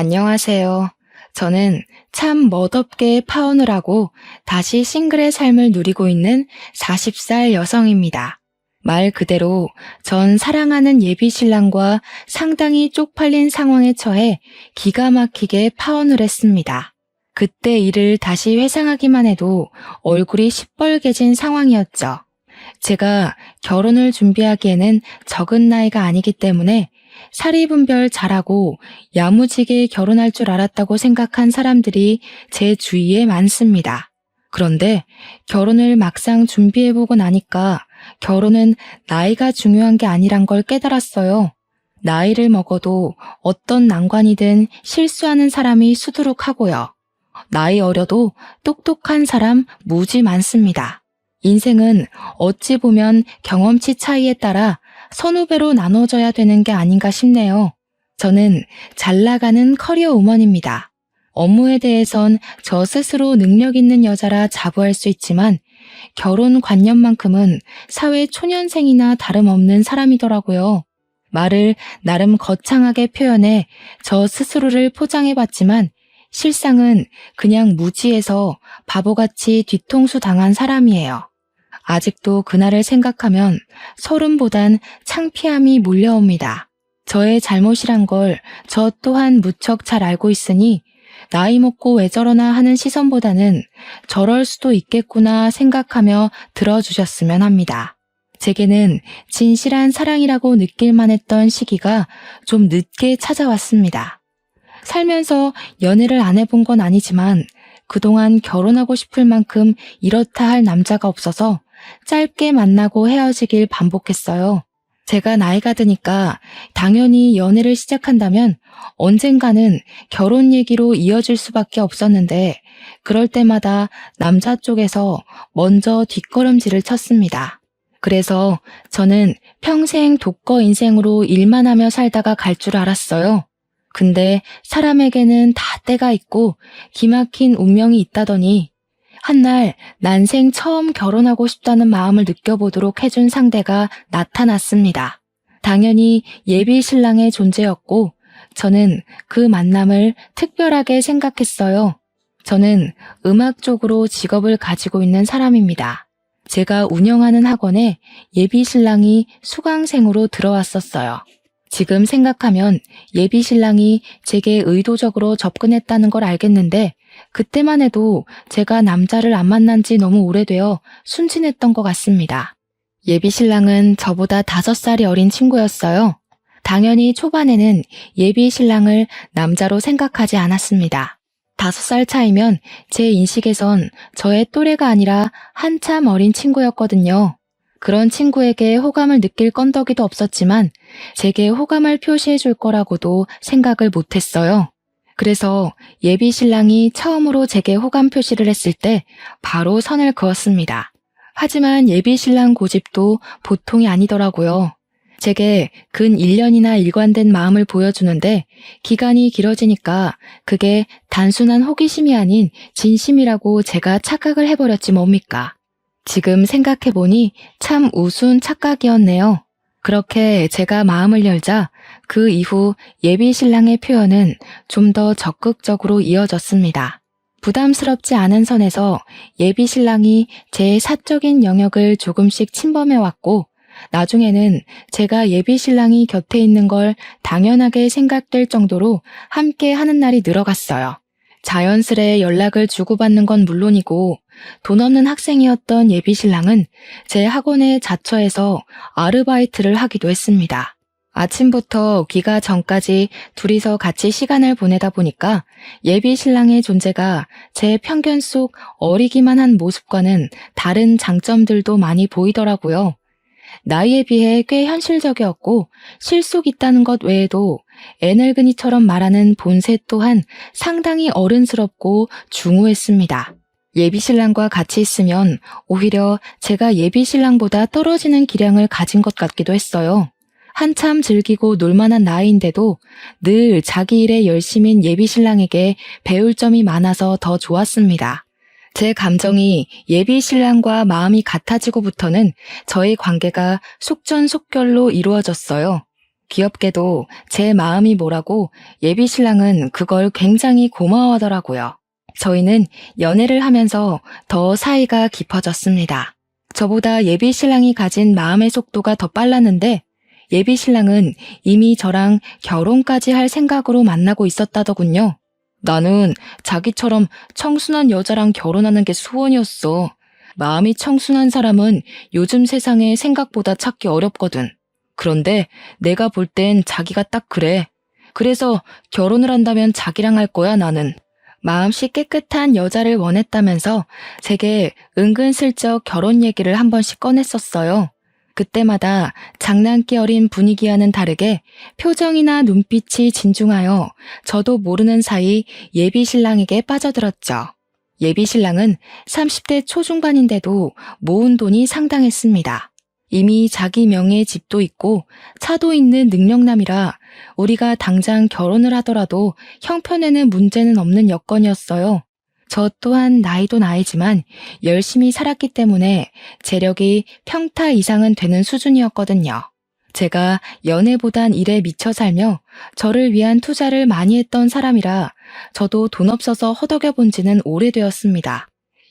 안녕하세요. 저는 참 멋없게 파혼을 하고 다시 싱글의 삶을 누리고 있는 40살 여성입니다. 말 그대로 전 사랑하는 예비 신랑과 상당히 쪽팔린 상황에 처해 기가 막히게 파혼을 했습니다. 그때 일을 다시 회상하기만 해도 얼굴이 시뻘개진 상황이었죠. 제가 결혼을 준비하기에는 적은 나이가 아니기 때문에 사리분별 잘하고 야무지게 결혼할 줄 알았다고 생각한 사람들이 제 주위에 많습니다. 그런데 결혼을 막상 준비해보고 나니까 결혼은 나이가 중요한 게 아니란 걸 깨달았어요. 나이를 먹어도 어떤 난관이든 실수하는 사람이 수두룩하고요. 나이 어려도 똑똑한 사람 무지 많습니다. 인생은 어찌 보면 경험치 차이에 따라 선후배로 나눠져야 되는 게 아닌가 싶네요. 저는 잘 나가는 커리어 우먼입니다. 업무에 대해선 저 스스로 능력 있는 여자라 자부할 수 있지만 결혼 관념만큼은 사회 초년생이나 다름없는 사람이더라고요. 말을 나름 거창하게 표현해 저 스스로를 포장해봤지만 실상은 그냥 무지해서 바보같이 뒤통수 당한 사람이에요. 아직도 그날을 생각하면 서름보단 창피함이 몰려옵니다. 저의 잘못이란 걸 저 또한 무척 잘 알고 있으니 나이 먹고 왜 저러나 하는 시선보다는 저럴 수도 있겠구나 생각하며 들어주셨으면 합니다. 제게는 진실한 사랑이라고 느낄만 했던 시기가 좀 늦게 찾아왔습니다. 살면서 연애를 안 해본 건 아니지만 그동안 결혼하고 싶을 만큼 이렇다 할 남자가 없어서 짧게 만나고 헤어지길 반복했어요. 제가 나이가 드니까 당연히 연애를 시작한다면 언젠가는 결혼 얘기로 이어질 수밖에 없었는데 그럴 때마다 남자 쪽에서 먼저 뒷걸음질을 쳤습니다. 그래서 저는 평생 독거 인생으로 일만 하며 살다가 갈 줄 알았어요. 근데 사람에게는 다 때가 있고 기막힌 운명이 있다더니 한날 난생 처음 결혼하고 싶다는 마음을 느껴보도록 해준 상대가 나타났습니다. 당연히 예비 신랑의 존재였고 저는 그 만남을 특별하게 생각했어요. 저는 음악 쪽으로 직업을 가지고 있는 사람입니다. 제가 운영하는 학원에 예비 신랑이 수강생으로 들어왔었어요. 지금 생각하면 예비 신랑이 제게 의도적으로 접근했다는 걸 알겠는데 그때만 해도 제가 남자를 안 만난 지 너무 오래되어 순진했던 것 같습니다. 예비 신랑은 저보다 5살이 어린 친구였어요. 당연히 초반에는 예비 신랑을 남자로 생각하지 않았습니다. 5살 차이면 제 인식에선 저의 또래가 아니라 한참 어린 친구였거든요. 그런 친구에게 호감을 느낄 건더기도 없었지만 제게 호감을 표시해 줄 거라고도 생각을 못했어요. 그래서 예비 신랑이 처음으로 제게 호감 표시를 했을 때 바로 선을 그었습니다. 하지만 예비 신랑 고집도 보통이 아니더라고요. 제게 근 1년이나 일관된 마음을 보여주는데 기간이 길어지니까 그게 단순한 호기심이 아닌 진심이라고 제가 착각을 해버렸지 뭡니까. 지금 생각해보니 참 우스운 착각이었네요. 그렇게 제가 마음을 열자 그 이후 예비 신랑의 표현은 좀 더 적극적으로 이어졌습니다. 부담스럽지 않은 선에서 예비 신랑이 제 사적인 영역을 조금씩 침범해왔고 나중에는 제가 예비 신랑이 곁에 있는 걸 당연하게 생각될 정도로 함께 하는 날이 늘어갔어요. 자연스레 연락을 주고받는 건 물론이고 돈 없는 학생이었던 예비 신랑은 제 학원에 자처해서 아르바이트를 하기도 했습니다. 아침부터 귀가 전까지 둘이서 같이 시간을 보내다 보니까 예비 신랑의 존재가 제 편견 속 어리기만 한 모습과는 다른 장점들도 많이 보이더라고요. 나이에 비해 꽤 현실적이었고 실속 있다는 것 외에도 애늙은이처럼 말하는 본색 또한 상당히 어른스럽고 중후했습니다. 예비 신랑과 같이 있으면 오히려 제가 예비 신랑보다 떨어지는 기량을 가진 것 같기도 했어요. 한참 즐기고 놀만한 나이인데도 늘 자기 일에 열심인 예비 신랑에게 배울 점이 많아서 더 좋았습니다. 제 감정이 예비 신랑과 마음이 같아지고부터는 저희 관계가 속전속결로 이루어졌어요. 귀엽게도 제 마음이 뭐라고 예비 신랑은 그걸 굉장히 고마워하더라고요. 저희는 연애를 하면서 더 사이가 깊어졌습니다. 저보다 예비 신랑이 가진 마음의 속도가 더 빨랐는데 예비 신랑은 이미 저랑 결혼까지 할 생각으로 만나고 있었다더군요. 나는 자기처럼 청순한 여자랑 결혼하는 게 소원이었어. 마음이 청순한 사람은 요즘 세상에 생각보다 찾기 어렵거든. 그런데 내가 볼 땐 자기가 딱 그래. 그래서 결혼을 한다면 자기랑 할 거야, 나는. 마음씨 깨끗한 여자를 원했다면서 제게 은근슬쩍 결혼 얘기를 한 번씩 꺼냈었어요. 그때마다 장난기 어린 분위기와는 다르게 표정이나 눈빛이 진중하여 저도 모르는 사이 예비 신랑에게 빠져들었죠. 예비 신랑은 30대 초중반인데도 모은 돈이 상당했습니다. 이미 자기 명의의 집도 있고 차도 있는 능력남이라 우리가 당장 결혼을 하더라도 형편에는 문제는 없는 여건이었어요. 저 또한 나이도 나이지만 열심히 살았기 때문에 재력이 평타 이상은 되는 수준이었거든요. 제가 연애보단 일에 미쳐 살며 저를 위한 투자를 많이 했던 사람이라 저도 돈 없어서 허덕여 본 지는 오래되었습니다.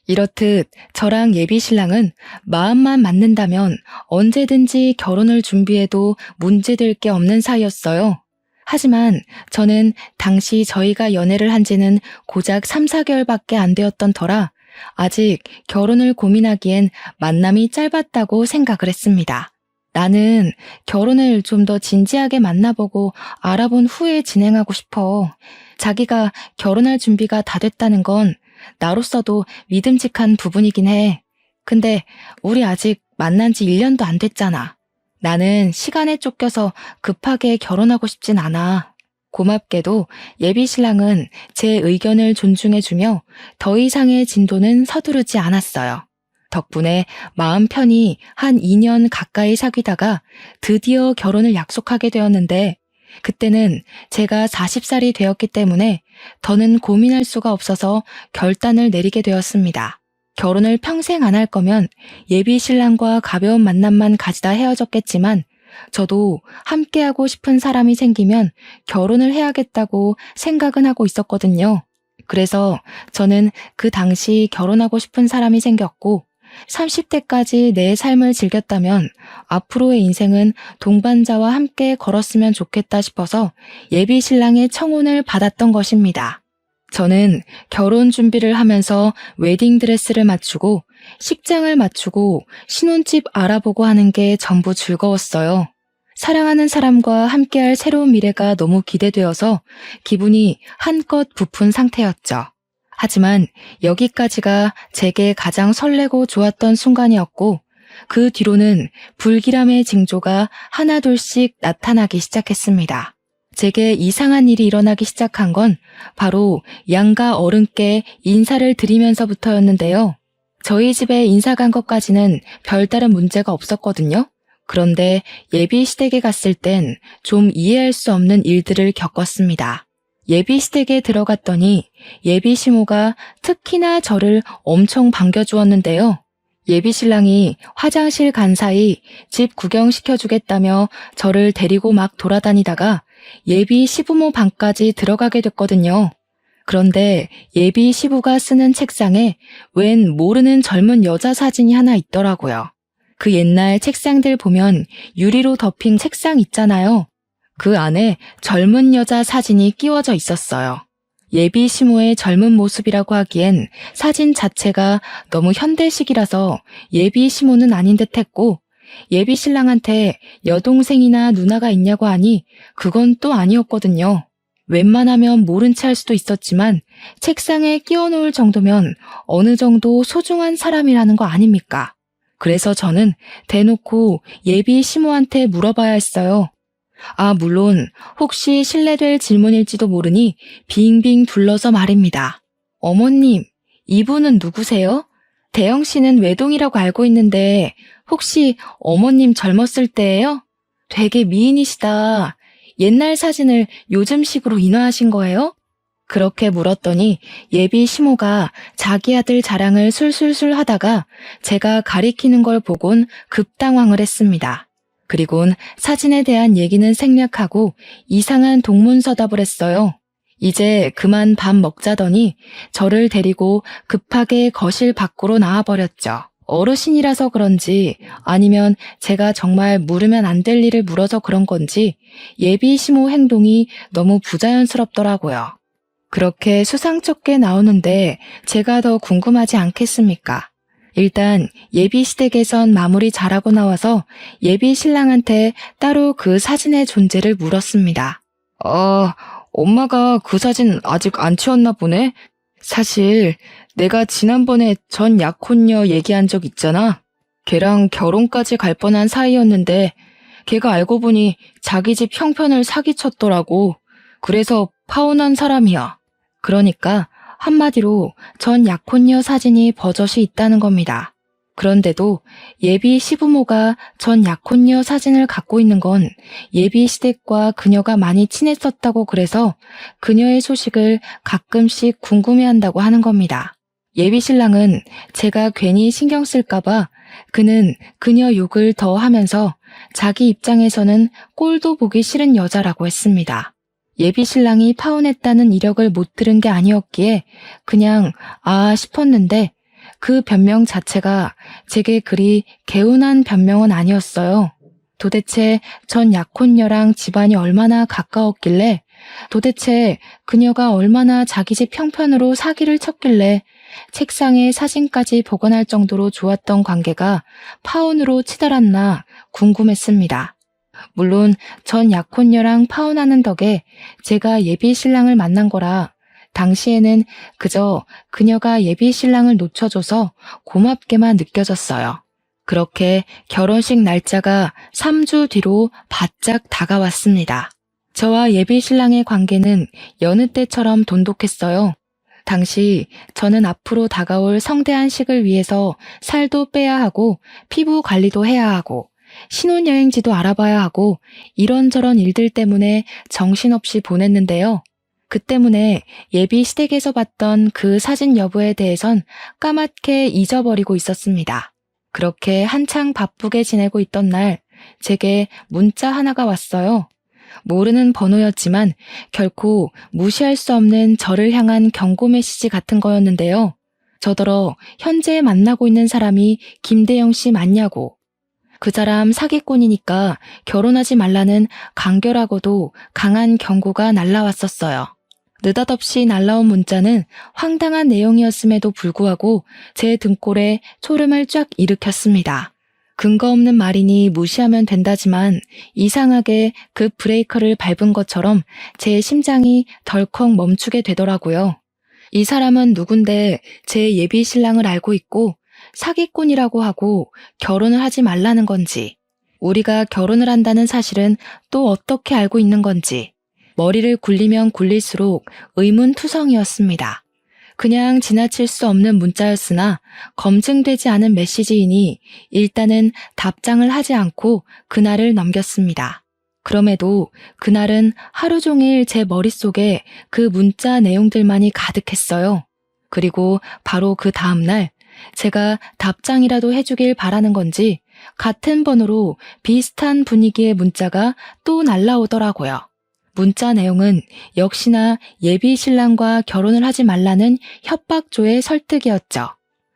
이렇듯 저랑 예비 신랑은 마음만 맞는다면 언제든지 결혼을 준비해도 문제될 게 없는 사이였어요. 하지만 저는 당시 저희가 연애를 한 지는 고작 3, 4개월밖에 안 되었던 터라 아직 결혼을 고민하기엔 만남이 짧았다고 생각을 했습니다. 나는 결혼을 좀 더 진지하게 만나보고 알아본 후에 진행하고 싶어. 자기가 결혼할 준비가 다 됐다는 건 나로서도 믿음직한 부분이긴 해. 근데 우리 아직 만난 지 1년도 안 됐잖아. 나는 시간에 쫓겨서 급하게 결혼하고 싶진 않아. 고맙게도 예비 신랑은 제 의견을 존중해주며 더 이상의 진도는 서두르지 않았어요. 덕분에 마음 편히 한 2년 가까이 사귀다가 드디어 결혼을 약속하게 되었는데 그때는 제가 40살이 되었기 때문에 더는 고민할 수가 없어서 결단을 내리게 되었습니다. 결혼을 평생 안 할 거면 예비 신랑과 가벼운 만남만 가지다 헤어졌겠지만 저도 함께하고 싶은 사람이 생기면 결혼을 해야겠다고 생각은 하고 있었거든요. 그래서 저는 그 당시 결혼하고 싶은 사람이 생겼고 30대까지 내 삶을 즐겼다면 앞으로의 인생은 동반자와 함께 걸었으면 좋겠다 싶어서 예비 신랑의 청혼을 받았던 것입니다. 저는 결혼 준비를 하면서 웨딩드레스를 맞추고 식장을 맞추고 신혼집 알아보고 하는 게 전부 즐거웠어요. 사랑하는 사람과 함께할 새로운 미래가 너무 기대되어서 기분이 한껏 부푼 상태였죠. 하지만 여기까지가 제게 가장 설레고 좋았던 순간이었고 그 뒤로는 불길함의 징조가 하나둘씩 나타나기 시작했습니다. 제게 이상한 일이 일어나기 시작한 건 바로 양가 어른께 인사를 드리면서부터였는데요. 저희 집에 인사 간 것까지는 별다른 문제가 없었거든요. 그런데 예비 시댁에 갔을 땐 좀 이해할 수 없는 일들을 겪었습니다. 예비 시댁에 들어갔더니 예비 시모가 특히나 저를 엄청 반겨주었는데요. 예비 신랑이 화장실 간 사이 집 구경시켜주겠다며 저를 데리고 막 돌아다니다가 예비 시부모 방까지 들어가게 됐거든요. 그런데 예비 시부가 쓰는 책상에 웬 모르는 젊은 여자 사진이 하나 있더라고요. 그 옛날 책상들 보면 유리로 덮인 책상 있잖아요. 그 안에 젊은 여자 사진이 끼워져 있었어요. 예비 시모의 젊은 모습이라고 하기엔 사진 자체가 너무 현대식이라서 예비 시모는 아닌 듯 했고 예비 신랑한테 여동생이나 누나가 있냐고 하니 그건 또 아니었거든요. 웬만하면 모른 채 할 수도 있었지만 책상에 끼워놓을 정도면 어느 정도 소중한 사람이라는 거 아닙니까? 그래서 저는 대놓고 예비 시모한테 물어봐야 했어요. 물론 혹시 실례될 질문일지도 모르니 빙빙 둘러서 말입니다. 어머님, 이분은 누구세요? 대영 씨는 외동이라고 알고 있는데 혹시 어머님 젊었을 때예요? 되게 미인이시다. 옛날 사진을 요즘식으로 인화하신 거예요? 그렇게 물었더니 예비 시모가 자기 아들 자랑을 술술술 하다가 제가 가리키는 걸 보곤 급당황을 했습니다. 그리곤 사진에 대한 얘기는 생략하고 이상한 동문서답을 했어요. 이제 그만 밥 먹자더니 저를 데리고 급하게 거실 밖으로 나와버렸죠. 어르신이라서 그런지 아니면 제가 정말 물으면 안 될 일을 물어서 그런 건지 예비 시모 행동이 너무 부자연스럽더라고요. 그렇게 수상쩍게 나오는데 제가 더 궁금하지 않겠습니까? 일단 예비 시댁에선 마무리 잘하고 나와서 예비 신랑한테 따로 그 사진의 존재를 물었습니다. 엄마가 그 사진 아직 안 치웠나 보네? 사실 내가 지난번에 전 약혼녀 얘기한 적 있잖아. 걔랑 결혼까지 갈 뻔한 사이였는데 걔가 알고 보니 자기 집 형편을 사기쳤더라고. 그래서 파혼한 사람이야. 그러니까 한마디로 전 약혼녀 사진이 버젓이 있다는 겁니다. 그런데도 예비 시부모가 전 약혼녀 사진을 갖고 있는 건 예비 시댁과 그녀가 많이 친했었다고 그래서 그녀의 소식을 가끔씩 궁금해한다고 하는 겁니다. 예비 신랑은 제가 괜히 신경 쓸까봐 그는 그녀 욕을 더 하면서 자기 입장에서는 꼴도 보기 싫은 여자라고 했습니다. 예비 신랑이 파혼했다는 이력을 못 들은 게 아니었기에 그냥 싶었는데 그 변명 자체가 제게 그리 개운한 변명은 아니었어요. 도대체 전 약혼녀랑 집안이 얼마나 가까웠길래 도대체 그녀가 얼마나 자기 집 형편으로 사기를 쳤길래 책상에 사진까지 복원할 정도로 좋았던 관계가 파혼으로 치달았나 궁금했습니다. 물론 전 약혼녀랑 파혼하는 덕에 제가 예비 신랑을 만난 거라 당시에는 그저 그녀가 예비 신랑을 놓쳐줘서 고맙게만 느껴졌어요. 그렇게 결혼식 날짜가 3주 뒤로 바짝 다가왔습니다. 저와 예비 신랑의 관계는 여느 때처럼 돈독했어요. 당시 저는 앞으로 다가올 성대한식을 위해서 살도 빼야 하고 피부 관리도 해야 하고 신혼여행지도 알아봐야 하고 이런저런 일들 때문에 정신없이 보냈는데요. 그 때문에 예비 시댁에서 봤던 그 사진 여부에 대해선 까맣게 잊어버리고 있었습니다. 그렇게 한창 바쁘게 지내고 있던 날 제게 문자 하나가 왔어요. 모르는 번호였지만 결코 무시할 수 없는 저를 향한 경고 메시지 같은 거였는데요. 저더러 현재 만나고 있는 사람이 김대영 씨 맞냐고. 그 사람 사기꾼이니까 결혼하지 말라는 간결하고도 강한 경고가 날라왔었어요. 느닷없이 날라온 문자는 황당한 내용이었음에도 불구하고 제 등골에 초름을 쫙 일으켰습니다. 근거 없는 말이니 무시하면 된다지만 이상하게 그 브레이커를 밟은 것처럼 제 심장이 덜컥 멈추게 되더라고요. 이 사람은 누군데 제 예비 신랑을 알고 있고 사기꾼이라고 하고 결혼을 하지 말라는 건지, 우리가 결혼을 한다는 사실은 또 어떻게 알고 있는 건지 머리를 굴리면 굴릴수록 의문투성이었습니다. 그냥 지나칠 수 없는 문자였으나 검증되지 않은 메시지이니 일단은 답장을 하지 않고 그날을 넘겼습니다. 그럼에도 그날은 하루 종일 제 머릿속에 그 문자 내용들만이 가득했어요. 그리고 바로 그 다음날 제가 답장이라도 해주길 바라는 건지 같은 번호로 비슷한 분위기의 문자가 또 날라오더라고요. 문자 내용은 역시나 예비 신랑과 결혼을 하지 말라는 협박조의 설득이었죠.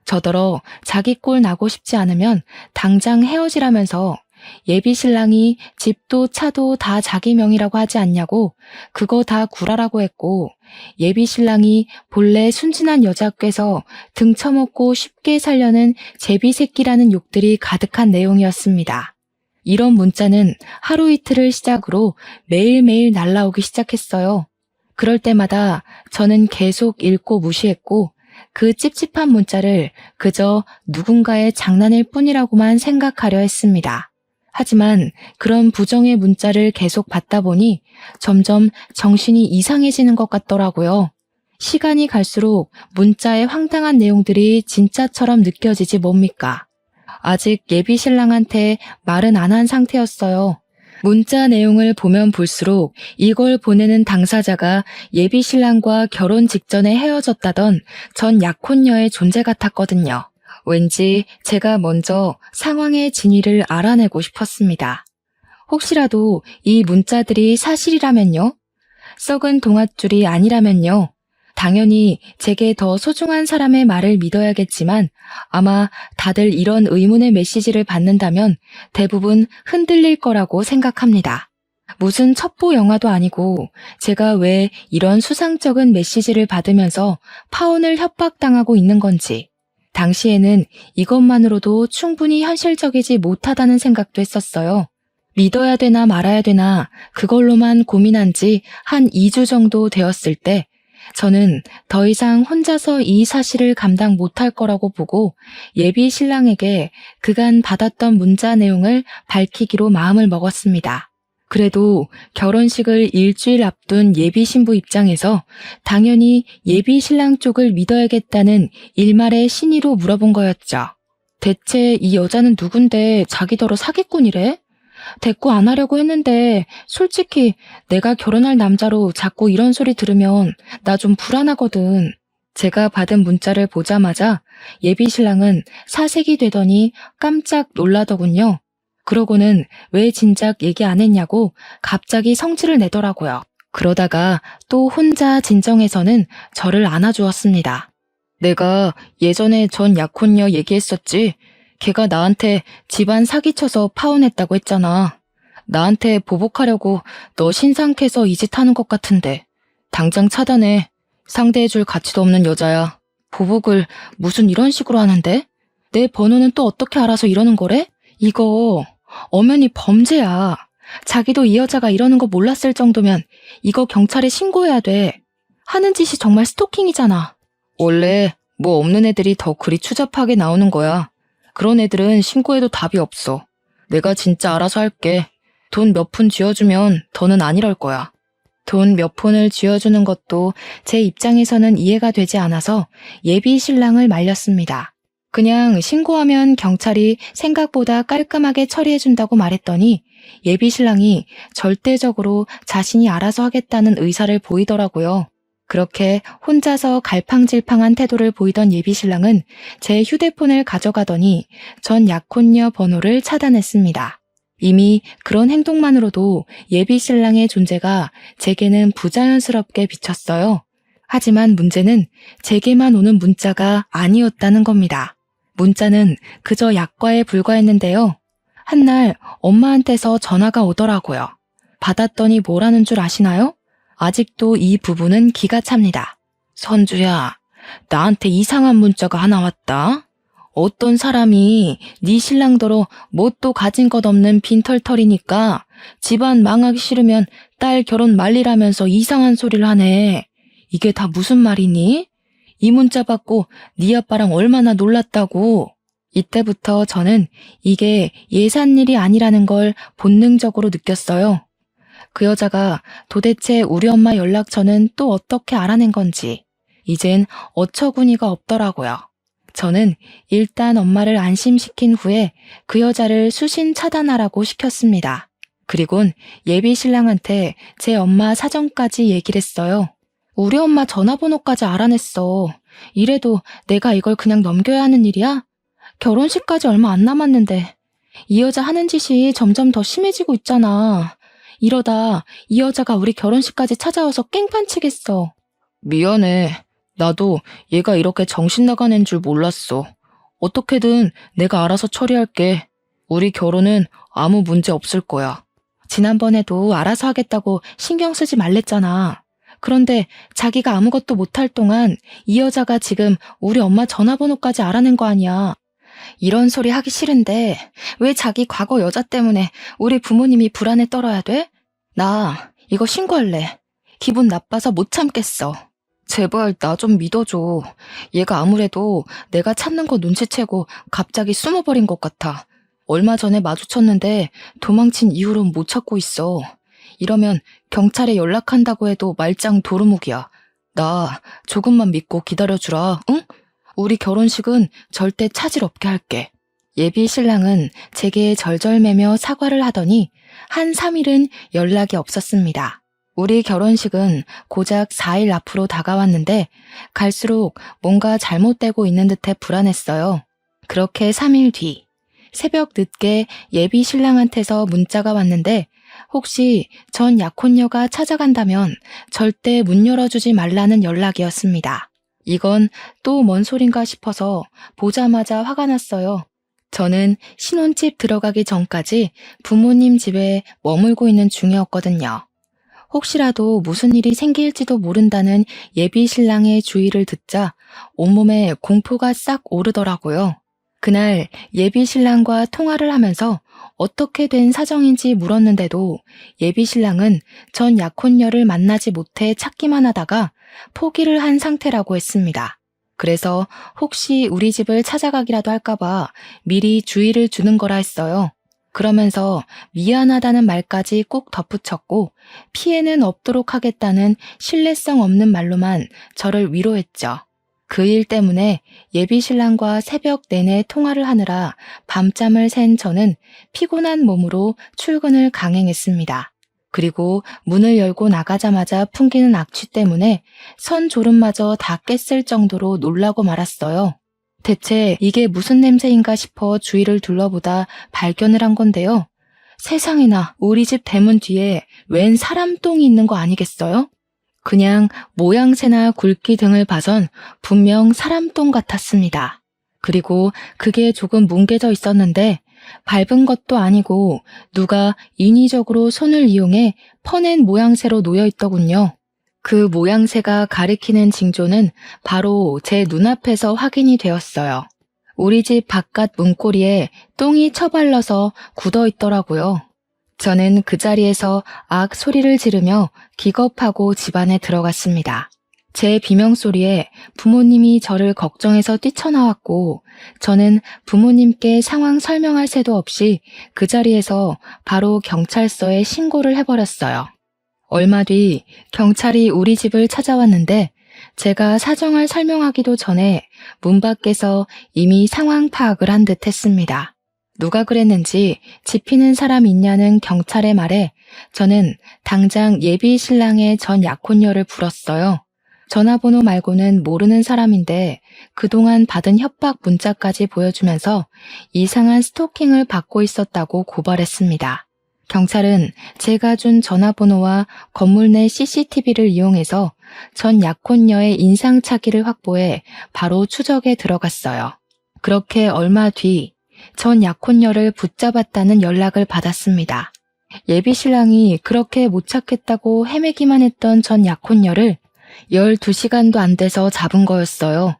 저더러 자기 꼴 나고 싶지 않으면 당장 헤어지라면서 예비 신랑이 집도 차도 다 자기 명의라고 하지 않냐고 그거 다 구라라고 했고 예비 신랑이 본래 순진한 여자 께서 등쳐먹고 쉽게 살려는 제비 새끼라는 욕들이 가득한 내용이었습니다. 이런 문자는 하루 이틀을 시작으로 매일매일 날라오기 시작했어요. 그럴 때마다 저는 계속 읽고 무시했고 그 찝찝한 문자를 그저 누군가의 장난일 뿐이라고만 생각하려 했습니다. 하지만 그런 부정의 문자를 계속 받다 보니 점점 정신이 이상해지는 것 같더라고요. 시간이 갈수록 문자의 황당한 내용들이 진짜처럼 느껴지지 뭡니까? 아직 예비 신랑한테 말은 안 한 상태였어요. 문자 내용을 보면 볼수록 이걸 보내는 당사자가 예비 신랑과 결혼 직전에 헤어졌다던 전 약혼녀의 존재 같았거든요. 왠지 제가 먼저 상황의 진위를 알아내고 싶었습니다. 혹시라도 이 문자들이 사실이라면요? 썩은 동아줄이 아니라면요? 당연히 제게 더 소중한 사람의 말을 믿어야겠지만 아마 다들 이런 의문의 메시지를 받는다면 대부분 흔들릴 거라고 생각합니다. 무슨 첩보 영화도 아니고 제가 왜 이런 수상쩍은 메시지를 받으면서 파혼을 협박당하고 있는 건지 당시에는 이것만으로도 충분히 현실적이지 못하다는 생각도 했었어요. 믿어야 되나 말아야 되나 그걸로만 고민한 지 한 2주 정도 되었을 때 저는 더 이상 혼자서 이 사실을 감당 못할 거라고 보고 예비 신랑에게 그간 받았던 문자 내용을 밝히기로 마음을 먹었습니다. 그래도 결혼식을 일주일 앞둔 예비 신부 입장에서 당연히 예비 신랑 쪽을 믿어야겠다는 일말의 신의로 물어본 거였죠. 대체 이 여자는 누군데 자기더러 사기꾼이래? 대꾸 안 하려고 했는데 솔직히 내가 결혼할 남자로 자꾸 이런 소리 들으면 나 좀 불안하거든. 제가 받은 문자를 보자마자 예비 신랑은 사색이 되더니 깜짝 놀라더군요. 그러고는 왜 진작 얘기 안 했냐고 갑자기 성질을 내더라고요. 그러다가 또 혼자 진정해서는 저를 안아주었습니다. 내가 예전에 전 약혼녀 얘기했었지. 걔가 나한테 집안 사기쳐서 파혼했다고 했잖아. 나한테 보복하려고 너 신상캐서 이 짓 하는 것 같은데. 당장 차단해. 상대해줄 가치도 없는 여자야. 보복을 무슨 이런 식으로 하는데? 내 번호는 또 어떻게 알아서 이러는 거래? 이거 엄연히 범죄야. 자기도 이 여자가 이러는 거 몰랐을 정도면 이거 경찰에 신고해야 돼. 하는 짓이 정말 스토킹이잖아. 원래 뭐 없는 애들이 더 그리 추잡하게 나오는 거야. 그런 애들은 신고해도 답이 없어. 내가 진짜 알아서 할게. 돈 몇 푼 쥐어주면 더는 안 이럴 거야. 돈 몇 푼을 쥐어주는 것도 제 입장에서는 이해가 되지 않아서 예비 신랑을 말렸습니다. 그냥 신고하면 경찰이 생각보다 깔끔하게 처리해준다고 말했더니 예비 신랑이 절대적으로 자신이 알아서 하겠다는 의사를 보이더라고요. 그렇게 혼자서 갈팡질팡한 태도를 보이던 예비 신랑은 제 휴대폰을 가져가더니 전 약혼녀 번호를 차단했습니다. 이미 그런 행동만으로도 예비 신랑의 존재가 제게는 부자연스럽게 비쳤어요. 하지만 문제는 제게만 오는 문자가 아니었다는 겁니다. 문자는 그저 약과에 불과했는데요. 한날 엄마한테서 전화가 오더라고요. 받았더니 뭐라는 줄 아시나요? 아직도 이 부분은 기가 찹니다. 선주야, 나한테 이상한 문자가 하나 왔다. 어떤 사람이 네 신랑더러 뭣도 가진 것 없는 빈털털이니까 집안 망하기 싫으면 딸 결혼 말리라면서 이상한 소리를 하네. 이게 다 무슨 말이니? 이 문자 받고 네 아빠랑 얼마나 놀랐다고. 이때부터 저는 이게 예산일이 아니라는 걸 본능적으로 느꼈어요. 그 여자가 도대체 우리 엄마 연락처는 또 어떻게 알아낸 건지 이젠 어처구니가 없더라고요. 저는 일단 엄마를 안심시킨 후에 그 여자를 수신 차단하라고 시켰습니다. 그리곤 예비 신랑한테 제 엄마 사정까지 얘기를 했어요. 우리 엄마 전화번호까지 알아냈어. 이래도 내가 이걸 그냥 넘겨야 하는 일이야? 결혼식까지 얼마 안 남았는데 이 여자 하는 짓이 점점 더 심해지고 있잖아. 이러다 이 여자가 우리 결혼식까지 찾아와서 깽판 치겠어. 미안해. 나도 얘가 이렇게 정신 나간 애인 줄 몰랐어. 어떻게든 내가 알아서 처리할게. 우리 결혼은 아무 문제 없을 거야. 지난번에도 알아서 하겠다고 신경 쓰지 말랬잖아. 그런데 자기가 아무것도 못할 동안 이 여자가 지금 우리 엄마 전화번호까지 알아낸 거 아니야. 이런 소리 하기 싫은데 왜 자기 과거 여자 때문에 우리 부모님이 불안에 떨어야 돼? 나 이거 신고할래. 기분 나빠서 못 참겠어. 제발 나 좀 믿어줘. 얘가 아무래도 내가 찾는 거 눈치채고 갑자기 숨어버린 것 같아. 얼마 전에 마주쳤는데 도망친 이후로는 못 찾고 있어. 이러면 경찰에 연락한다고 해도 말짱 도루묵이야. 나 조금만 믿고 기다려주라, 응? 우리 결혼식은 절대 차질 없게 할게. 예비 신랑은 제게 절절매며 사과를 하더니 한 3일은 연락이 없었습니다. 우리 결혼식은 고작 4일 앞으로 다가왔는데 갈수록 뭔가 잘못되고 있는 듯해 불안했어요. 그렇게 3일 뒤, 새벽 늦게 예비 신랑한테서 문자가 왔는데 혹시 전 약혼녀가 찾아간다면 절대 문 열어주지 말라는 연락이었습니다. 이건 또 뭔 소린가 싶어서 보자마자 화가 났어요. 저는 신혼집 들어가기 전까지 부모님 집에 머물고 있는 중이었거든요. 혹시라도 무슨 일이 생길지도 모른다는 예비 신랑의 주의를 듣자 온몸에 공포가 싹 오르더라고요. 그날 예비 신랑과 통화를 하면서 어떻게 된 사정인지 물었는데도 예비 신랑은 전 약혼녀를 만나지 못해 찾기만 하다가 포기를 한 상태라고 했습니다. 그래서 혹시 우리 집을 찾아가기라도 할까봐 미리 주의를 주는 거라 했어요. 그러면서 미안하다는 말까지 꼭 덧붙였고 피해는 없도록 하겠다는 신뢰성 없는 말로만 저를 위로했죠. 그 일 때문에 예비 신랑과 새벽 내내 통화를 하느라 밤잠을 샌 저는 피곤한 몸으로 출근을 강행했습니다. 그리고 문을 열고 나가자마자 풍기는 악취 때문에 선조름마저 다 깼을 정도로 놀라고 말았어요. 대체 이게 무슨 냄새인가 싶어 주위를 둘러보다 발견을 한 건데요. 세상에나 우리 집 대문 뒤에 웬 사람 똥이 있는 거 아니겠어요? 그냥 모양새나 굵기 등을 봐선 분명 사람 똥 같았습니다. 그리고 그게 조금 뭉개져 있었는데 밟은 것도 아니고 누가 인위적으로 손을 이용해 퍼낸 모양새로 놓여 있더군요. 그 모양새가 가리키는 징조는 바로 제 눈앞에서 확인이 되었어요. 우리 집 바깥 문고리에 똥이 처발려서 굳어 있더라고요. 저는 그 자리에서 악 소리를 지르며 기겁하고 집 안에 들어갔습니다. 제 비명소리에 부모님이 저를 걱정해서 뛰쳐나왔고 저는 부모님께 상황 설명할 새도 없이 그 자리에서 바로 경찰서에 신고를 해버렸어요. 얼마 뒤 경찰이 우리 집을 찾아왔는데 제가 사정을 설명하기도 전에 문 밖에서 이미 상황 파악을 한 듯 했습니다. 누가 그랬는지 지피는 사람 있냐는 경찰의 말에 저는 당장 예비 신랑의 전 약혼녀를 불렀어요. 전화번호 말고는 모르는 사람인데 그동안 받은 협박 문자까지 보여주면서 이상한 스토킹을 받고 있었다고 고발했습니다. 경찰은 제가 준 전화번호와 건물 내 CCTV를 이용해서 전 약혼녀의 인상착의를 확보해 바로 추적에 들어갔어요. 그렇게 얼마 뒤 전 약혼녀를 붙잡았다는 연락을 받았습니다. 예비 신랑이 그렇게 못 찾겠다고 헤매기만 했던 전 약혼녀를 12시간도 안 돼서 잡은 거였어요.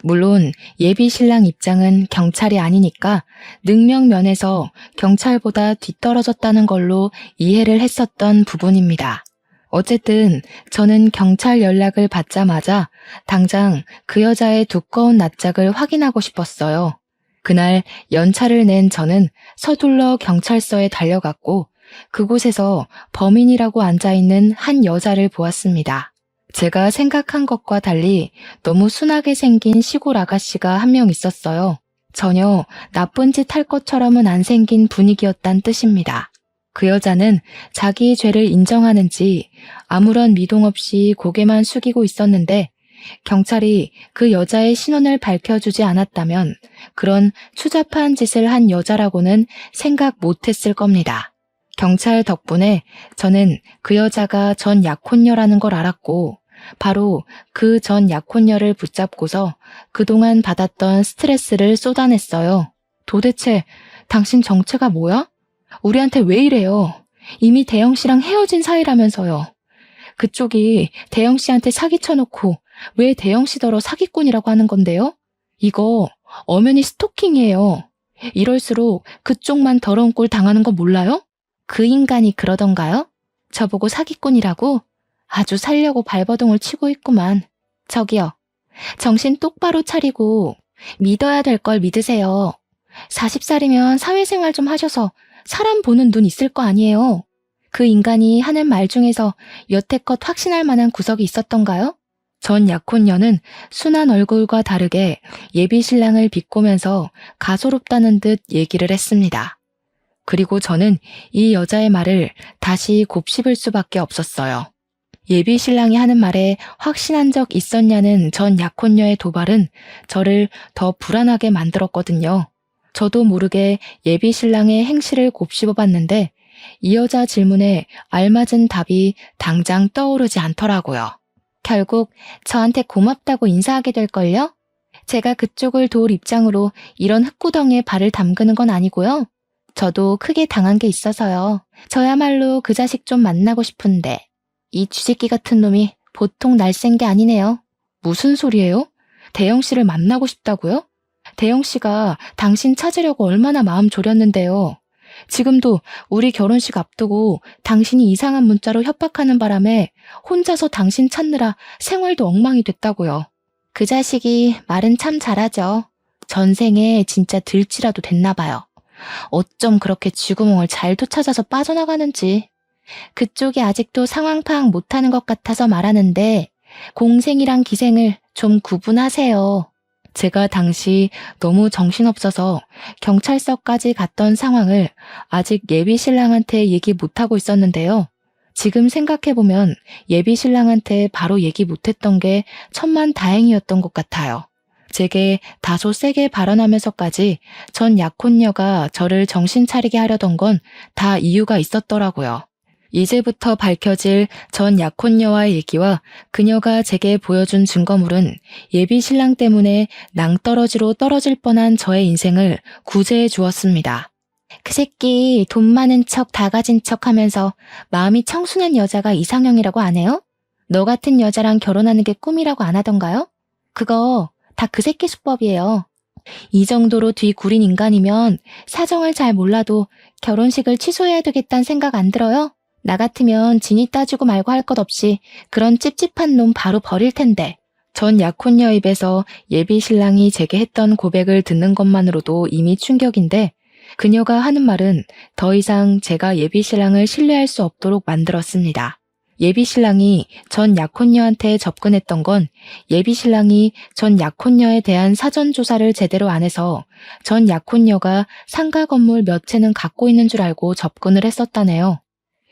물론 예비 신랑 입장은 경찰이 아니니까 능력면에서 경찰보다 뒤떨어졌다는 걸로 이해를 했었던 부분입니다. 어쨌든 저는 경찰 연락을 받자마자 당장 그 여자의 두꺼운 낯짝을 확인하고 싶었어요. 그날 연차를 낸 저는 서둘러 경찰서에 달려갔고 그곳에서 범인이라고 앉아있는 한 여자를 보았습니다. 제가 생각한 것과 달리 너무 순하게 생긴 시골 아가씨가 한 명 있었어요. 전혀 나쁜 짓 할 것처럼은 안 생긴 분위기였단 뜻입니다. 그 여자는 자기 죄를 인정하는지 아무런 미동 없이 고개만 숙이고 있었는데 경찰이 그 여자의 신원을 밝혀주지 않았다면 그런 추잡한 짓을 한 여자라고는 생각 못했을 겁니다. 경찰 덕분에 저는 그 여자가 전 약혼녀라는 걸 알았고 바로 그 전 약혼녀를 붙잡고서 그동안 받았던 스트레스를 쏟아냈어요. 도대체 당신 정체가 뭐야? 우리한테 왜 이래요? 이미 대영 씨랑 헤어진 사이라면서요. 그쪽이 대영 씨한테 사기쳐놓고 왜 대영 씨더러 사기꾼이라고 하는 건데요? 이거 엄연히 스토킹이에요. 이럴수록 그쪽만 더러운 꼴 당하는 거 몰라요? 그 인간이 그러던가요? 저보고 사기꾼이라고? 아주 살려고 발버둥을 치고 있구만. 저기요. 정신 똑바로 차리고 믿어야 될 걸 믿으세요. 40살이면 사회생활 좀 하셔서 사람 보는 눈 있을 거 아니에요. 그 인간이 하는 말 중에서 여태껏 확신할 만한 구석이 있었던가요? 전 약혼녀는 순한 얼굴과 다르게 예비 신랑을 비꼬면서 가소롭다는 듯 얘기를 했습니다. 그리고 저는 이 여자의 말을 다시 곱씹을 수밖에 없었어요. 예비 신랑이 하는 말에 확신한 적 있었냐는 전 약혼녀의 도발은 저를 더 불안하게 만들었거든요. 저도 모르게 예비 신랑의 행실을 곱씹어 봤는데 이 여자 질문에 알맞은 답이 당장 떠오르지 않더라고요. 결국 저한테 고맙다고 인사하게 될걸요? 제가 그쪽을 도울 입장으로 이런 흙구덩이에 발을 담그는 건 아니고요. 저도 크게 당한 게 있어서요. 저야말로 그 자식 좀 만나고 싶은데 이 쥐새끼 같은 놈이 보통 날쌘 게 아니네요. 무슨 소리예요? 대영 씨를 만나고 싶다고요? 대영 씨가 당신 찾으려고 얼마나 마음 졸였는데요. 지금도 우리 결혼식 앞두고 당신이 이상한 문자로 협박하는 바람에 혼자서 당신 찾느라 생활도 엉망이 됐다고요. 그 자식이 말은 참 잘하죠. 전생에 진짜 들치라도 됐나 봐요. 어쩜 그렇게 쥐구멍을 잘도 찾아서 빠져나가는지. 그쪽이 아직도 상황 파악 못하는 것 같아서 말하는데 공생이랑 기생을 좀 구분하세요. 제가 당시 너무 정신없어서 경찰서까지 갔던 상황을 아직 예비 신랑한테 얘기 못하고 있었는데요. 지금 생각해보면 예비 신랑한테 바로 얘기 못했던 게 천만다행이었던 것 같아요. 제게 다소 세게 발언하면서까지 전 약혼녀가 저를 정신 차리게 하려던 건 다 이유가 있었더라고요. 이제부터 밝혀질 전 약혼녀와의 얘기와 그녀가 제게 보여준 증거물은 예비 신랑 때문에 낭떠러지로 떨어질 뻔한 저의 인생을 구제해 주었습니다. 그 새끼 돈 많은 척 다 가진 척 하면서 마음이 청순한 여자가 이상형이라고 안 해요? 너 같은 여자랑 결혼하는 게 꿈이라고 안 하던가요? 그거 다 그 새끼 수법이에요. 이 정도로 뒤구린 인간이면 사정을 잘 몰라도 결혼식을 취소해야 되겠다는 생각 안 들어요? 나 같으면 진이 따지고 말고 할 것 없이 그런 찝찝한 놈 바로 버릴 텐데. 전 약혼녀 입에서 예비 신랑이 제게 했던 고백을 듣는 것만으로도 이미 충격인데 그녀가 하는 말은 더 이상 제가 예비 신랑을 신뢰할 수 없도록 만들었습니다. 예비 신랑이 전 약혼녀한테 접근했던 건 예비 신랑이 전 약혼녀에 대한 사전 조사를 제대로 안 해서 전 약혼녀가 상가 건물 몇 채는 갖고 있는 줄 알고 접근을 했었다네요.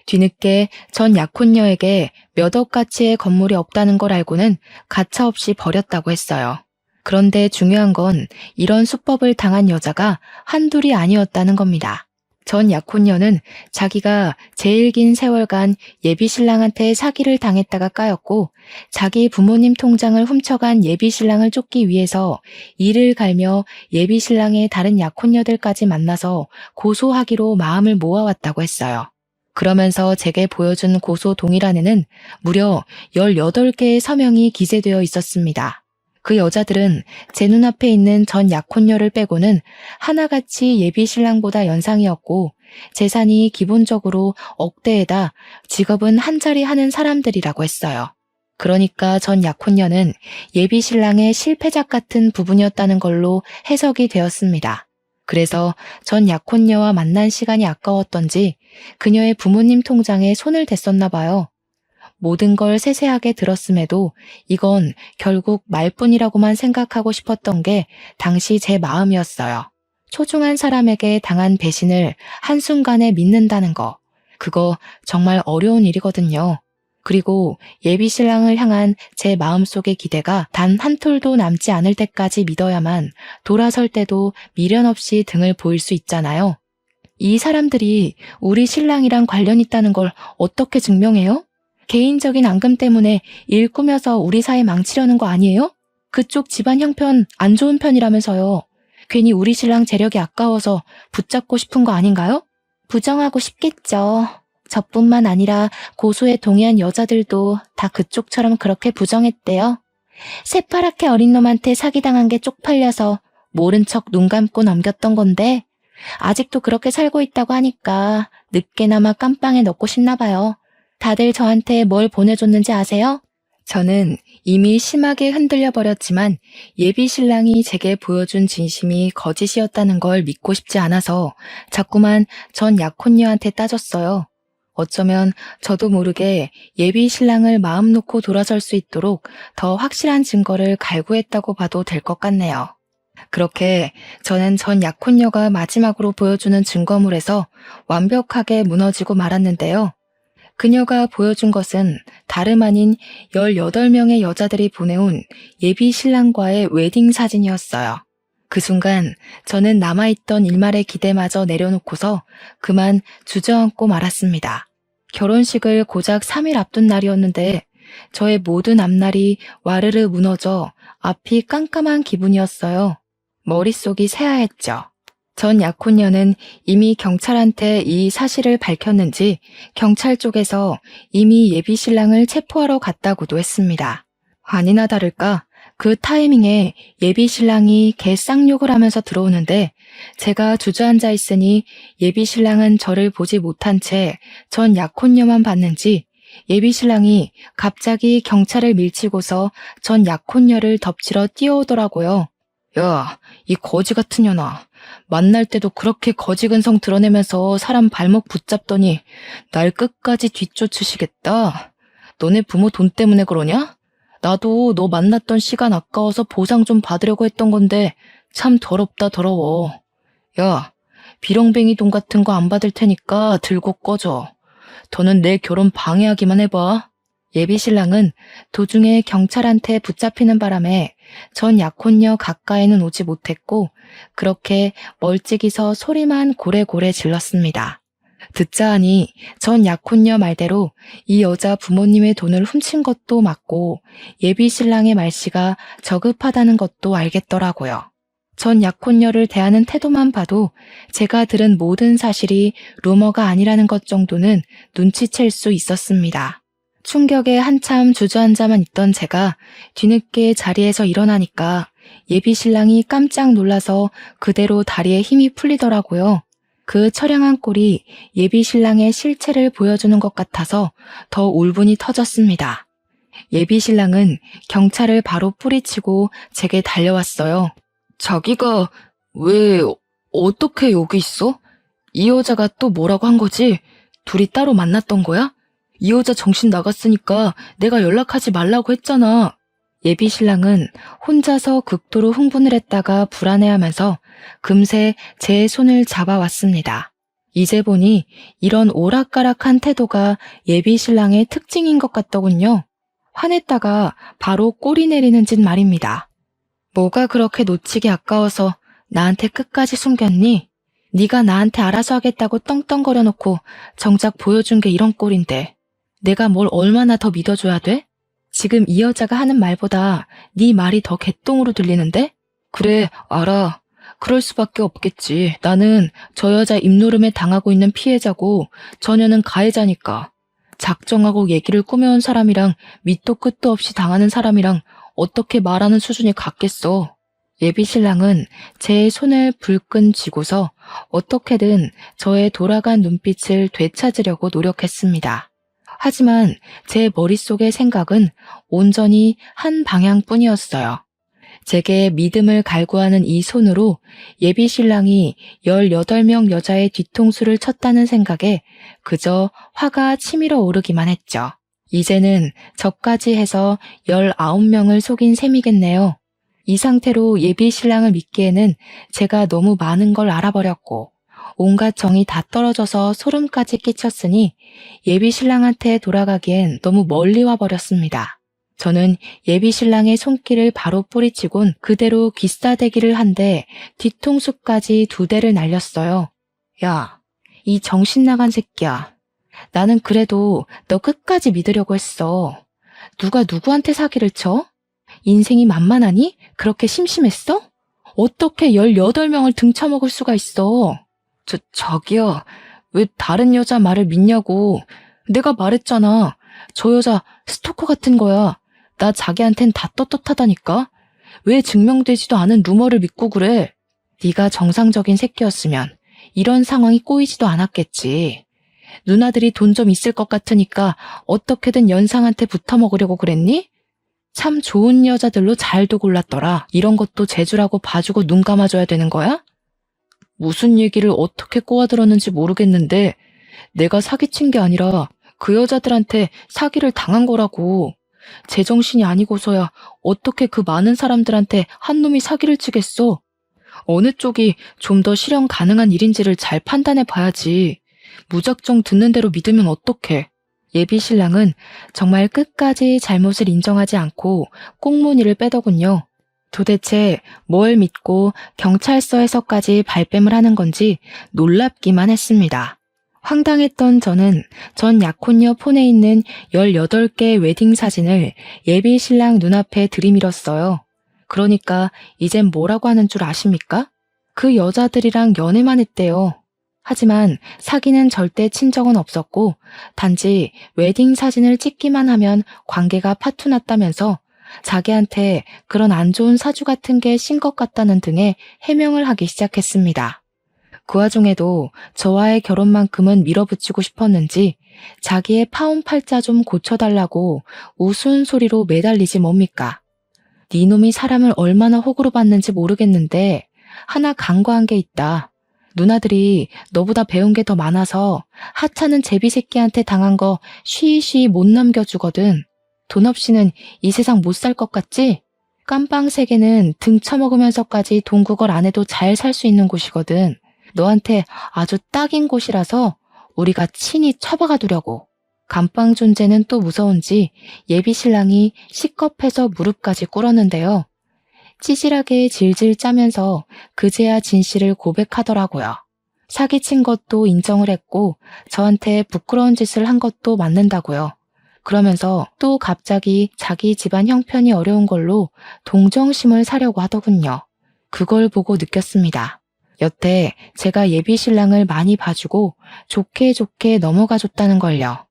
뒤늦게 전 약혼녀에게 몇 억 가치의 건물이 없다는 걸 알고는 가차없이 버렸다고 했어요. 그런데 중요한 건 이런 수법을 당한 여자가 한둘이 아니었다는 겁니다. 전 약혼녀는 자기가 제일 긴 세월간 예비 신랑한테 사기를 당했다가 까였고 자기 부모님 통장을 훔쳐간 예비 신랑을 쫓기 위해서 이를 갈며 예비 신랑의 다른 약혼녀들까지 만나서 고소하기로 마음을 모아왔다고 했어요. 그러면서 제게 보여준 고소 동의란에는 무려 18개의 서명이 기재되어 있었습니다. 그 여자들은 제 눈앞에 있는 전 약혼녀를 빼고는 하나같이 예비 신랑보다 연상이었고 재산이 기본적으로 억대에다 직업은 한 자리 하는 사람들이라고 했어요. 그러니까 전 약혼녀는 예비 신랑의 실패작 같은 부분이었다는 걸로 해석이 되었습니다. 그래서 전 약혼녀와 만난 시간이 아까웠던지 그녀의 부모님 통장에 손을 댔었나 봐요. 모든 걸 세세하게 들었음에도 이건 결국 말뿐이라고만 생각하고 싶었던 게 당시 제 마음이었어요. 소중한 사람에게 당한 배신을 한순간에 믿는다는 거, 그거 정말 어려운 일이거든요. 그리고 예비 신랑을 향한 제 마음속의 기대가 단 한 톨도 남지 않을 때까지 믿어야만 돌아설 때도 미련 없이 등을 보일 수 있잖아요. 이 사람들이 우리 신랑이랑 관련 있다는 걸 어떻게 증명해요? 개인적인 앙금 때문에 일 꾸며서 우리 사이 망치려는 거 아니에요? 그쪽 집안 형편 안 좋은 편이라면서요. 괜히 우리 신랑 재력이 아까워서 붙잡고 싶은 거 아닌가요? 부정하고 싶겠죠. 저뿐만 아니라 고소에 동의한 여자들도 다 그쪽처럼 그렇게 부정했대요. 새파랗게 어린 놈한테 사기당한 게 쪽팔려서 모른 척 눈 감고 넘겼던 건데 아직도 그렇게 살고 있다고 하니까 늦게나마 깜빵에 넣고 싶나 봐요. 다들 저한테 뭘 보내줬는지 아세요? 저는 이미 심하게 흔들려 버렸지만 예비 신랑이 제게 보여준 진심이 거짓이었다는 걸 믿고 싶지 않아서 자꾸만 전 약혼녀한테 따졌어요. 어쩌면 저도 모르게 예비 신랑을 마음 놓고 돌아설 수 있도록 더 확실한 증거를 갈구했다고 봐도 될 것 같네요. 그렇게 저는 전 약혼녀가 마지막으로 보여주는 증거물에서 완벽하게 무너지고 말았는데요. 그녀가 보여준 것은 다름 아닌 18명의 여자들이 보내온 예비 신랑과의 웨딩 사진이었어요. 그 순간 저는 남아있던 일말의 기대마저 내려놓고서 그만 주저앉고 말았습니다. 결혼식을 고작 3일 앞둔 날이었는데 저의 모든 앞날이 와르르 무너져 앞이 깜깜한 기분이었어요. 머릿속이 새하였죠. 전 약혼녀는 이미 경찰한테 이 사실을 밝혔는지 경찰 쪽에서 이미 예비 신랑을 체포하러 갔다고도 했습니다. 아니나 다를까 그 타이밍에 예비 신랑이 개 쌍욕을 하면서 들어오는데 제가 주저앉아 있으니 예비 신랑은 저를 보지 못한 채 전 약혼녀만 봤는지 예비 신랑이 갑자기 경찰을 밀치고서 전 약혼녀를 덮치러 뛰어오더라고요. 야, 이 거지 같은 년아. 만날 때도 그렇게 거지 근성 드러내면서 사람 발목 붙잡더니 날 끝까지 뒤쫓으시겠다. 너네 부모 돈 때문에 그러냐? 나도 너 만났던 시간 아까워서 보상 좀 받으려고 했던 건데 참 더럽다 더러워. 야, 비렁뱅이 돈 같은 거 안 받을 테니까 들고 꺼져. 더는 내 결혼 방해하기만 해봐. 예비 신랑은 도중에 경찰한테 붙잡히는 바람에 전 약혼녀 가까이는 오지 못했고 그렇게 멀찍이서 소리만 고래고래 질렀습니다. 듣자 하니 전 약혼녀 말대로 이 여자 부모님의 돈을 훔친 것도 맞고 예비 신랑의 말씨가 저급하다는 것도 알겠더라고요. 전 약혼녀를 대하는 태도만 봐도 제가 들은 모든 사실이 루머가 아니라는 것 정도는 눈치챌 수 있었습니다. 충격에 한참 주저앉아만 있던 제가 뒤늦게 자리에서 일어나니까 예비 신랑이 깜짝 놀라서 그대로 다리에 힘이 풀리더라고요. 그 처량한 꼴이 예비 신랑의 실체를 보여주는 것 같아서 더 울분이 터졌습니다. 예비 신랑은 경찰을 바로 뿌리치고 제게 달려왔어요. 자기가 왜 어떻게 여기 있어? 이 여자가 또 뭐라고 한 거지? 둘이 따로 만났던 거야? 이 여자 정신 나갔으니까 내가 연락하지 말라고 했잖아. 예비 신랑은 혼자서 극도로 흥분을 했다가 불안해하면서 금세 제 손을 잡아왔습니다. 이제 보니 이런 오락가락한 태도가 예비 신랑의 특징인 것 같더군요. 화냈다가 바로 꼬리 내리는 짓 말입니다. 뭐가 그렇게 놓치기 아까워서 나한테 끝까지 숨겼니? 네가 나한테 알아서 하겠다고 떵떵거려 놓고 정작 보여준 게 이런 꼴인데 내가 뭘 얼마나 더 믿어줘야 돼? 지금 이 여자가 하는 말보다 네 말이 더 개똥으로 들리는데? 그래, 알아. 그럴 수밖에 없겠지. 나는 저 여자 입노름에 당하고 있는 피해자고 저녀는 가해자니까. 작정하고 얘기를 꾸며온 사람이랑 밑도 끝도 없이 당하는 사람이랑 어떻게 말하는 수준이 같겠어. 예비 신랑은 제 손을 불끈 쥐고서 어떻게든 저의 돌아간 눈빛을 되찾으려고 노력했습니다. 하지만 제 머릿속의 생각은 온전히 한 방향뿐이었어요. 제게 믿음을 갈구하는 이 손으로 예비 신랑이 18명 여자의 뒤통수를 쳤다는 생각에 그저 화가 치밀어 오르기만 했죠. 이제는 저까지 해서 19명을 속인 셈이겠네요. 이 상태로 예비 신랑을 믿기에는 제가 너무 많은 걸 알아버렸고 온갖 정이 다 떨어져서 소름까지 끼쳤으니 예비 신랑한테 돌아가기엔 너무 멀리 와버렸습니다. 저는 예비 신랑의 손길을 바로 뿌리치곤 그대로 귀싸대기를 한데 뒤통수까지 2대를 날렸어요. 야, 이 정신 나간 새끼야. 나는 그래도 너 끝까지 믿으려고 했어. 누가 누구한테 사기를 쳐? 인생이 만만하니? 그렇게 심심했어? 어떻게 18명을 등쳐먹을 수가 있어? 저기요. 왜 다른 여자 말을 믿냐고. 내가 말했잖아. 저 여자 스토커 같은 거야. 나 자기한텐 다 떳떳하다니까. 왜 증명되지도 않은 루머를 믿고 그래? 네가 정상적인 새끼였으면 이런 상황이 꼬이지도 않았겠지. 누나들이 돈 좀 있을 것 같으니까 어떻게든 연상한테 붙어먹으려고 그랬니? 참 좋은 여자들로 잘도 골랐더라. 이런 것도 재주라고 봐주고 눈 감아줘야 되는 거야? 무슨 얘기를 어떻게 꼬아들었는지 모르겠는데 내가 사기친 게 아니라 그 여자들한테 사기를 당한 거라고. 제정신이 아니고서야 어떻게 그 많은 사람들한테 한 놈이 사기를 치겠어. 어느 쪽이 좀 더 실현 가능한 일인지를 잘 판단해 봐야지. 무작정 듣는 대로 믿으면 어떡해. 예비 신랑은 정말 끝까지 잘못을 인정하지 않고 꽁무니를 빼더군요. 도대체 뭘 믿고 경찰서에서까지 발뺌을 하는 건지 놀랍기만 했습니다. 황당했던 저는 전 약혼녀 폰에 있는 18개 웨딩 사진을 예비 신랑 눈앞에 들이밀었어요. 그러니까 이젠 뭐라고 하는 줄 아십니까? 그 여자들이랑 연애만 했대요. 하지만 사귀는 절대 친정은 없었고 단지 웨딩 사진을 찍기만 하면 관계가 파투났다면서 자기한테 그런 안 좋은 사주 같은 게 신 것 같다는 등의 해명을 하기 시작했습니다. 그 와중에도 저와의 결혼만큼은 밀어붙이고 싶었는지 자기의 파혼 팔자 좀 고쳐달라고 우스운 소리로 매달리지 뭡니까? 네 놈이 사람을 얼마나 호구로 봤는지 모르겠는데 하나 간과한 게 있다. 누나들이 너보다 배운 게 더 많아서 하찮은 제비새끼한테 당한 거 쉬쉬 못 넘겨주거든. 돈 없이는 이 세상 못 살 것 같지? 깜빵 세계는 등 처먹으면서까지 돈 구걸 안 해도 잘 살 수 있는 곳이거든. 너한테 아주 딱인 곳이라서 우리가 친히 처박아 두려고. 감방 존재는 또 무서운지 예비 신랑이 시겁해서 무릎까지 꿇었는데요. 찌질하게 질질 짜면서 그제야 진실을 고백하더라고요. 사기친 것도 인정을 했고 저한테 부끄러운 짓을 한 것도 맞는다고요. 그러면서 또 갑자기 자기 집안 형편이 어려운 걸로 동정심을 사려고 하더군요. 그걸 보고 느꼈습니다. 여태 제가 예비 신랑을 많이 봐주고 좋게 좋게 넘어가 줬다는 걸요.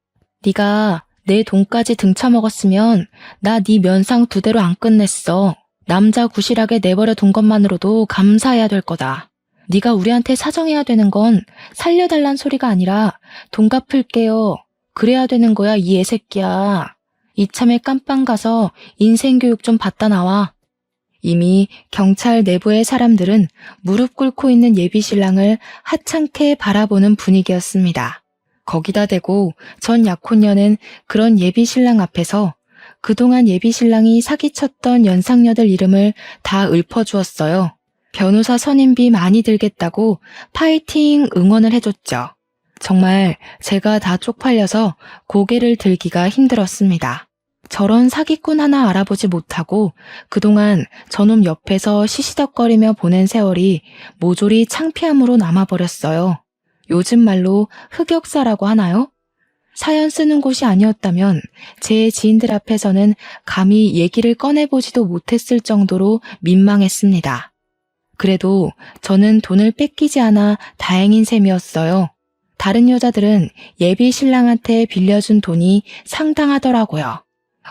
네가 내 돈까지 등쳐먹었으면 나 네 면상 2대로 안 끝냈어. 남자 구실하게 내버려 둔 것만으로도 감사해야 될 거다. 네가 우리한테 사정해야 되는 건 살려달란 소리가 아니라 돈 갚을게요. 그래야 되는 거야 이 애새끼야. 이참에 깜빵 가서 인생교육 좀 받다 나와. 이미 경찰 내부의 사람들은 무릎 꿇고 있는 예비 신랑을 하찮게 바라보는 분위기였습니다. 거기다 대고 전 약혼녀는 그런 예비 신랑 앞에서 그동안 예비 신랑이 사기쳤던 연상녀들 이름을 다 읊어주었어요. 변호사 선임비 많이 들겠다고 파이팅 응원을 해줬죠. 정말 제가 다 쪽팔려서 고개를 들기가 힘들었습니다. 저런 사기꾼 하나 알아보지 못하고 그동안 저놈 옆에서 시시덕거리며 보낸 세월이 모조리 창피함으로 남아버렸어요. 요즘 말로 흑역사라고 하나요? 사연 쓰는 곳이 아니었다면 제 지인들 앞에서는 감히 얘기를 꺼내보지도 못했을 정도로 민망했습니다. 그래도 저는 돈을 뺏기지 않아 다행인 셈이었어요. 다른 여자들은 예비 신랑한테 빌려준 돈이 상당하더라고요.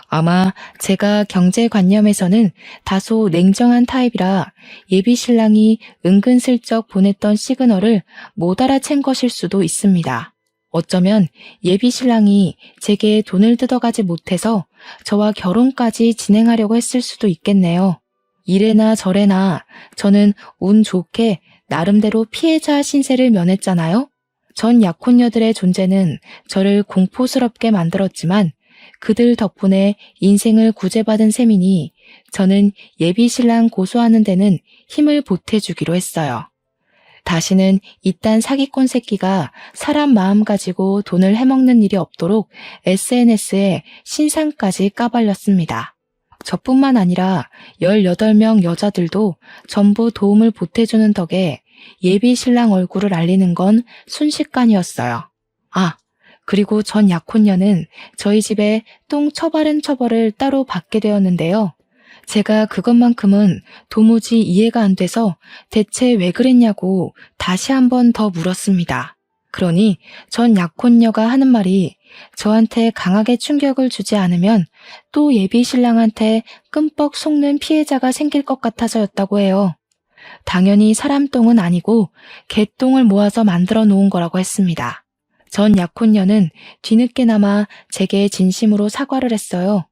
아마 제가 경제관념에서는 다소 냉정한 타입이라 예비 신랑이 은근슬쩍 보냈던 시그널을 못 알아챈 것일 수도 있습니다. 어쩌면 예비 신랑이 제게 돈을 뜯어가지 못해서 저와 결혼까지 진행하려고 했을 수도 있겠네요. 이래나 저래나 저는 운 좋게 나름대로 피해자 신세를 면했잖아요. 전 약혼녀들의 존재는 저를 공포스럽게 만들었지만 그들 덕분에 인생을 구제받은 셈이니 저는 예비 신랑 고소하는 데는 힘을 보태주기로 했어요. 다시는 이딴 사기꾼 새끼가 사람 마음 가지고 돈을 해먹는 일이 없도록 SNS에 신상까지 까발렸습니다. 저뿐만 아니라 18명 여자들도 전부 도움을 보태주는 덕에 예비 신랑 얼굴을 알리는 건 순식간이었어요. 아, 그리고 전 약혼녀는 저희 집에 똥 처바른 처벌을 따로 받게 되었는데요. 제가 그것만큼은 도무지 이해가 안 돼서 대체 왜 그랬냐고 다시 한 번 더 물었습니다. 그러니 전 약혼녀가 하는 말이 저한테 강하게 충격을 주지 않으면 또 예비 신랑한테 끔뻑 속는 피해자가 생길 것 같아서였다고 해요. 당연히 사람 똥은 아니고 개똥을 모아서 만들어 놓은 거라고 했습니다. 전 약혼녀는 뒤늦게나마 제게 진심으로 사과를 했어요.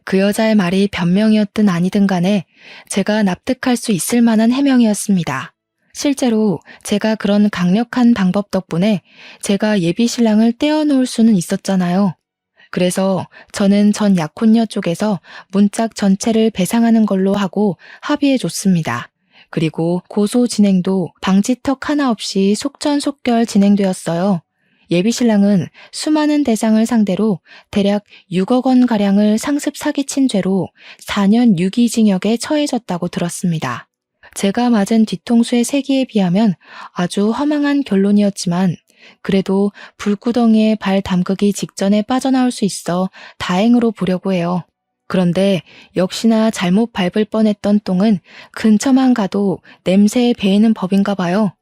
그 여자의 말이 변명이었든 아니든 간에 제가 납득할 수 있을 만한 해명이었습니다. 실제로 제가 그런 강력한 방법 덕분에 제가 예비 신랑을 떼어놓을 수는 있었잖아요. 그래서 저는 전 약혼녀 쪽에서 문짝 전체를 배상하는 걸로 하고 합의해줬습니다. 그리고 고소 진행도 방지턱 하나 없이 속전속결 진행되었어요. 예비신랑은 수많은 대상을 상대로 대략 6억 원가량을 상습 사기친 죄로 4년 유기징역에 처해졌다고 들었습니다. 제가 맞은 뒤통수의 세기에 비하면 아주 허망한 결론이었지만 그래도 불구덩이에 발 담그기 직전에 빠져나올 수 있어 다행으로 보려고 해요. 그런데 역시나 잘못 밟을 뻔했던 똥은 근처만 가도 냄새에 배이는 법인가 봐요.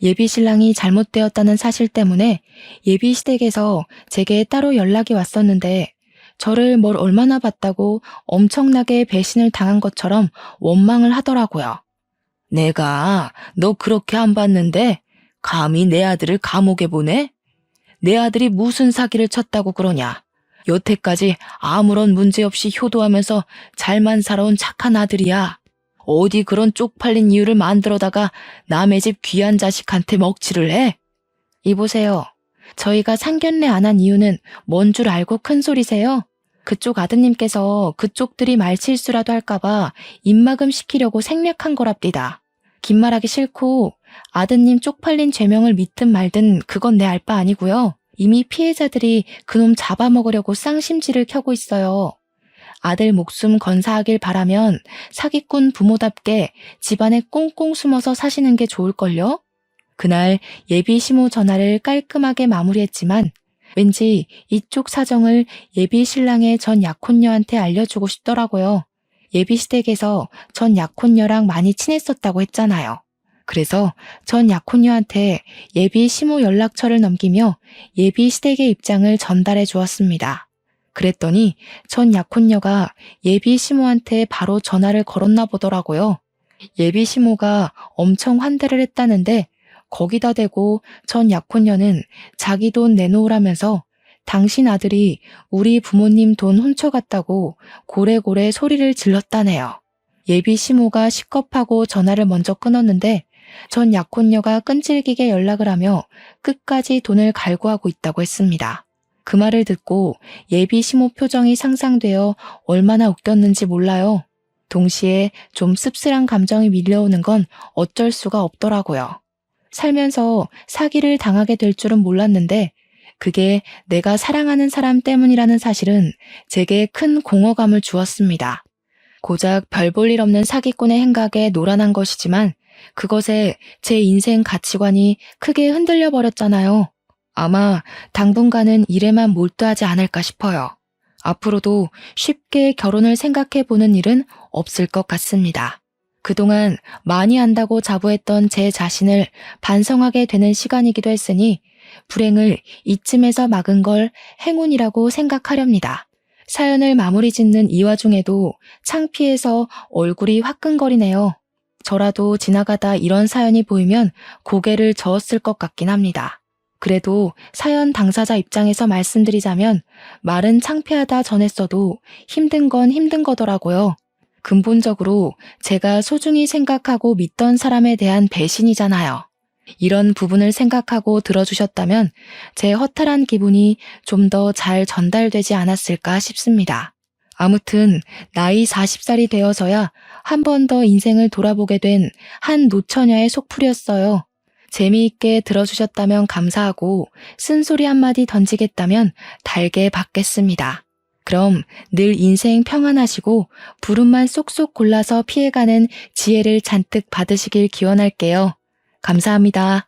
예비신랑이 잘못되었다는 사실 때문에 예비시댁에서 제게 따로 연락이 왔었는데 저를 뭘 얼마나 봤다고 엄청나게 배신을 당한 것처럼 원망을 하더라고요. 내가 너 그렇게 안 봤는데 감히 내 아들을 감옥에 보내? 내 아들이 무슨 사기를 쳤다고 그러냐? 여태까지 아무런 문제 없이 효도하면서 잘만 살아온 착한 아들이야. 어디 그런 쪽팔린 이유를 만들어다가 남의 집 귀한 자식한테 먹칠을 해? 이보세요. 저희가 상견례 안 한 이유는 뭔 줄 알고 큰 소리세요? 그쪽 아드님께서 그쪽들이 말실수라도 할까봐 입막음 시키려고 생략한 거랍니다. 긴 말하기 싫고 아드님 쪽팔린 죄명을 믿든 말든 그건 내 알 바 아니고요. 이미 피해자들이 그놈 잡아먹으려고 쌍심지를 켜고 있어요. 아들 목숨 건사하길 바라면 사기꾼 부모답게 집안에 꽁꽁 숨어서 사시는 게 좋을걸요? 그날 예비 시모 전화를 깔끔하게 마무리했지만 왠지 이쪽 사정을 예비 신랑의 전 약혼녀한테 알려주고 싶더라고요. 예비 시댁에서 전 약혼녀랑 많이 친했었다고 했잖아요. 그래서 전 약혼녀한테 예비 시모 연락처를 넘기며 예비 시댁의 입장을 전달해 주었습니다. 그랬더니 전 약혼녀가 예비 시모한테 바로 전화를 걸었나 보더라고요. 예비 시모가 엄청 환대를 했다는데 거기다 대고 전 약혼녀는 자기 돈 내놓으라면서 당신 아들이 우리 부모님 돈 훔쳐갔다고 고래고래 소리를 질렀다네요. 예비 시모가 식겁하고 전화를 먼저 끊었는데 전 약혼녀가 끈질기게 연락을 하며 끝까지 돈을 갈구하고 있다고 했습니다. 그 말을 듣고 예비 시모 표정이 상상되어 얼마나 웃겼는지 몰라요. 동시에 좀 씁쓸한 감정이 밀려오는 건 어쩔 수가 없더라고요. 살면서 사기를 당하게 될 줄은 몰랐는데 그게 내가 사랑하는 사람 때문이라는 사실은 제게 큰 공허감을 주었습니다. 고작 별 볼 일 없는 사기꾼의 행각에 노란한 것이지만 그것에 제 인생 가치관이 크게 흔들려 버렸잖아요. 아마 당분간은 일에만 몰두하지 않을까 싶어요. 앞으로도 쉽게 결혼을 생각해 보는 일은 없을 것 같습니다. 그동안 많이 안다고 자부했던 제 자신을 반성하게 되는 시간이기도 했으니 불행을 이쯤에서 막은 걸 행운이라고 생각하렵니다. 사연을 마무리 짓는 이 와중에도 창피해서 얼굴이 화끈거리네요. 저라도 지나가다 이런 사연이 보이면 고개를 저었을 것 같긴 합니다. 그래도 사연 당사자 입장에서 말씀드리자면 말은 창피하다 전했어도 힘든 건 힘든 거더라고요. 근본적으로 제가 소중히 생각하고 믿던 사람에 대한 배신이잖아요. 이런 부분을 생각하고 들어주셨다면 제 허탈한 기분이 좀 더 잘 전달되지 않았을까 싶습니다. 아무튼 나이 40살이 되어서야 한 번 더 인생을 돌아보게 된 한 노처녀의 속풀이였어요. 재미있게 들어주셨다면 감사하고 쓴소리 한마디 던지겠다면 달게 받겠습니다. 그럼 늘 인생 평안하시고 부름만 쏙쏙 골라서 피해가는 지혜를 잔뜩 받으시길 기원할게요. 감사합니다.